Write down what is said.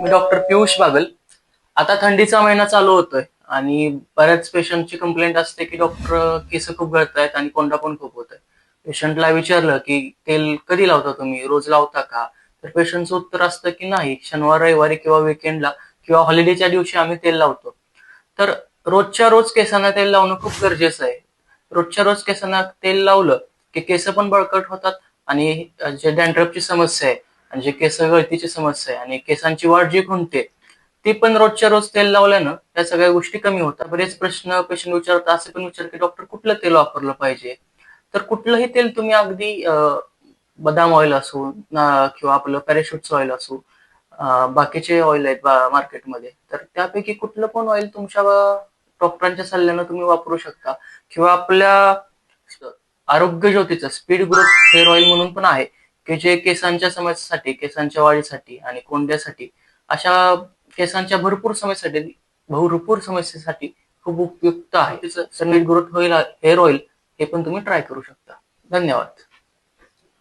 मी doctor Piyush Bagal. आता थंडीचा महिना चालू होतोय आणि बऱ्याच पेशंटची कंप्लेंट असते की डॉक्टर केस खूप गळतायत आणि कोंडा पण खूप होतोय. पेशंटला विचारलं की तेल कधी लावता तुम्ही, रोज लावता का? तर पेशंटचं उत्तर असतं की नाही, शनिवार रविवारी किंवा विकेंडला किंवा हॉलिडेच्या दिवशी आम्ही तेल लावतो. तर रोजच्या रोज केसांना तेल लावणं खूप गरजेचं आहे. रोजच्या रोज केसांना तेल लावलं की केस पण बळकट होतात आणि जे डॅन्ड्रफची समस्या आहे आणि जे केस गळतीची समस्या आहे आणि केसांची वाढ जी खुंटते ती पण रोजच्या रोज तेल लावल्यानं या सगळ्या गोष्टी कमी होतात. बरेच प्रश्न पेशंट विचारतात, असे पण विचार की डॉक्टर कुठलं तेल वापरलं पाहिजे. तर कुठलंही तेल तुम्ही अगदी बदाम ऑइल असू किंवा आपलं पॅराशूटचं ऑइल असू, बाकीचे ऑइल आहेत मार्केटमध्ये, तर त्यापैकी कुठलं पण ऑइल तुमच्या डॉक्टरांच्या सल्ल्यानं तुम्ही वापरू शकता. किंवा आपल्या आरोग्य ज्योतीचं स्पीड ग्रोथ हेअर ऑइल म्हणून पण आहे, की जे केसांच्या समस्येसाठी, केसांच्या वाढीसाठी आणि कोंड्यासाठी, अशा केसांच्या भरपूर समस्येसाठी खूप उपयुक्त आहे. त्याचं स्पीड ग्रोथ होईल हेअर ऑइल हे पण तुम्ही ट्राय करू शकता. धन्यवाद.